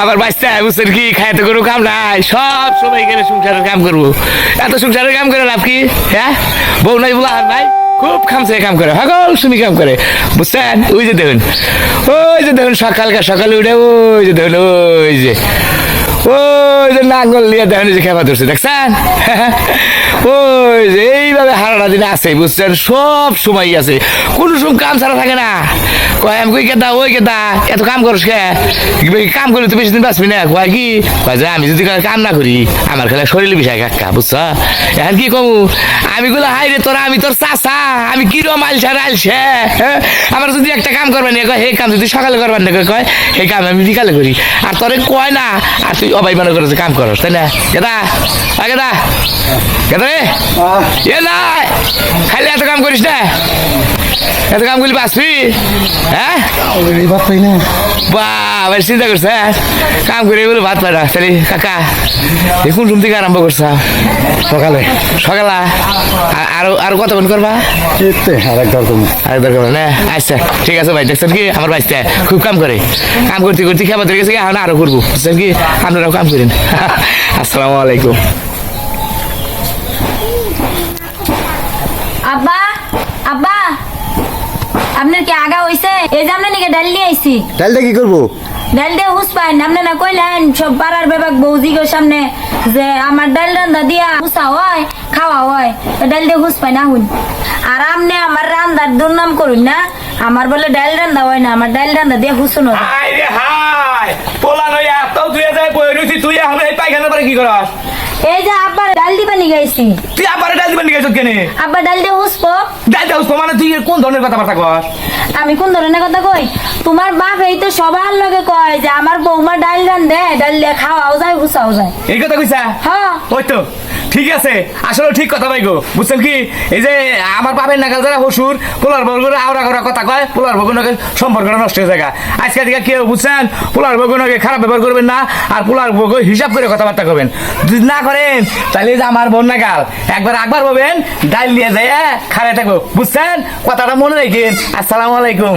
আমার বাচ্চা বুঝছেন কি খাইতে করবো কাম নাই সব সময় গেলে সংসারের কাম করবো এত সংসারের কাম করে লাভ কি হ্যাঁ বউ নাই বলা নাই খুব খামছে কাম করে হাগল শুনি কাম করে বুঝছেন ওই যে দেখুন সকালে উঠে ওই যে দেখুন ওই যে নাঙ্গল নিয়ে দেখেন যে খেপা ধরছে দেখছেন ওই যে এইভাবে হারাটা দিনে আছে বুঝছেন সব সময় আছে কোনো সময় কাম ছাড়া থাকে না কয় আমি কই কেদা ওই কেদা এত কাম করস কে কাম করলে তো বেশি দিন বাঁচবি না কয় কি কয় যে আমি যদি কাম না করি আমার খেলা শরীরে বিষয় কাকা বুঝছ এখন কি কমু আমি গুলো হাই রে তোরা আমি তোর চাষা আমি কিরম আলছে আমার যদি একটা কাম করবেন কয় হে কাম যদি সকালে করবেন না কয় সেই কাম আমি বিকালে করি আর তোরে কয় না আর তুই অবাই মনে করে কাম করস তাই না কেদা কেদা কেদা রে এ না খালি এত কাম করিস না এত কাম করলি বাঁচবি হ্যাঁ বাবা চিন্তা করছে কাম করে বলে ভাত পাই না তাহলে কাকা এখন রুম থেকে আরম্ভ করছ সকালে আরো কতক্ষণ করবা আরেক দরকার না আচ্ছা ঠিক আছে ভাই দেখছেন কি আমার বাচ্চা খুব কাম করে কাম করতে খেপা ধরে গেছে এখন আরো করবো বুঝছেন কি আপনারাও কাম করেন আসসালামু আলাইকুম আব্বা আব্বা আপনার কি আগা হইছে এই যে আমরা নাকি ডাল নিয়ে আইছি ডালটা কি করবো ডাল দিয়ে হুস পাইন আপনি না কইলেন সব পাড়ার বেবাক বৌজিগোর সামনে যে আমার ডাল রান্দা দিয়া হুসা হয় খাওয়া হয় ডাল দিয়ে হুস পাই না হুন আর আপনি আমার রান্দার দুর্নাম করুন না আমার বলে ডাল রান্দা হয় না আমার ডাল রান্দা দিয়ে হুসুন হাই রে হাই পোলা নয় এত তুই যায় বই রইছি তুই এখন এই পায়খানা পরে কি করস এই যে আব্বার ডাল দিবা নিয়ে গেছি তুই আবার ডাল দিবেন গেছ কেন আব্বা ডাল দিয়ে হুসবো ডাল দাও মানে তুই কোন ধরনের কথাবার্তা কর আমি কোন ধরনের কথা কই তোমার বাপ এই তো সবার লগে কয় যে আমার বৌমা ডাল রান্ধে ডাল দিয়ে খাওয়াও যায় হুসাও যায় এই কথা কইছা হ্যাঁ ওই তো ঠিক আছে আসলে ঠিক কথা ভাই গো বুঝছেন কি এই যে আমার বাপের নাগাল যারা হসুর পোলার বগুনে আওড়া করা কথা কয় পোলার বগুনকে সম্পর্কটা নষ্ট হয়ে যায় আজকে দিকে কেউ বুঝছেন পোলার বগুনকে খারাপ ব্যবহার করবেন না আর পোলার বগু হিসাব করে কথাবার্তা করবেন যদি না করেন তাহলে যে আমার বোন নাগাল একবার বলবেন ডাইল নিয়ে যায় খারাপ থাকবো বুঝছেন কথাটা মনে রাখেন আসসালামু আলাইকুম